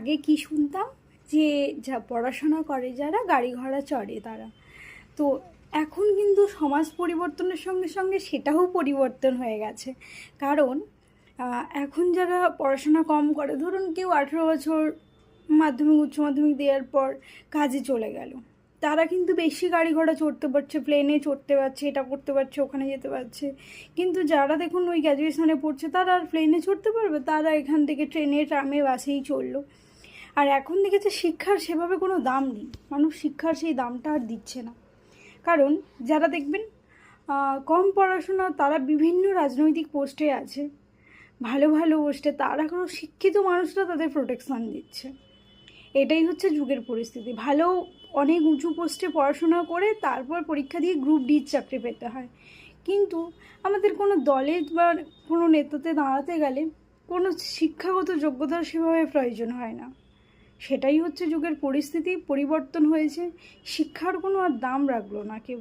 আগে কি শুনতাম যে যা পড়াশোনা করে যারা গাড়ি ঘোড়া চড়ে তারা। তো এখন কিন্তু সমাজ পরিবর্তনের সঙ্গে সঙ্গে সেটাও পরিবর্তন হয়ে গেছে। কারণ এখন যারা পড়াশোনা কম করে, ধরুন কেউ 18 বছর মাধ্যমিক উচ্চ মাধ্যমিক দেওয়ার পর কাজে চলে গেল, তারা কিন্তু বেশি গাড়ি ঘোড়া চড়তে পারছে, প্লেনে চড়তে পারছে, এটা করতে পারছে, ওখানে যেতে পারছে। কিন্তু যারা দেখুন ওই গ্র্যাজুয়েশনে পড়ছে তারা আর প্লেনে চড়তে পারবে? তারা এখান থেকে ট্রেনে, ট্রামে, বাসেই চললো। আর এখন দেখেছে শিক্ষার সেভাবে কোনো দাম নেই, মানুষ শিক্ষার সেই দামটা আর দিচ্ছে না। কারণ যারা দেখবেন কম পড়াশোনা, তারা বিভিন্ন রাজনৈতিক পোস্টে আছে, ভালো ভালো পোস্টে, তারা কোনো শিক্ষিত মানুষরা তাদের প্রোটেকশান দিচ্ছে। এটাই হচ্ছে যুগের পরিস্থিতি। ভালো অনেক উঁচু পোস্টে পড়াশোনা করে তারপর পরীক্ষা দিয়ে গ্রুপ ডির চাকরি পেতে হয়। কিন্তু আমাদের কোনো দলে বা কোনো নেতাতে দাঁড়াতে গেলে কোনো শিক্ষাগত যোগ্যতার সেভাবে প্রয়োজন হয় না। সেটাই হচ্ছে যুগের পরিস্থিতি, পরিবর্তন হয়েছে। শিক্ষার কোনো আর দাম রাখলো না কেউ।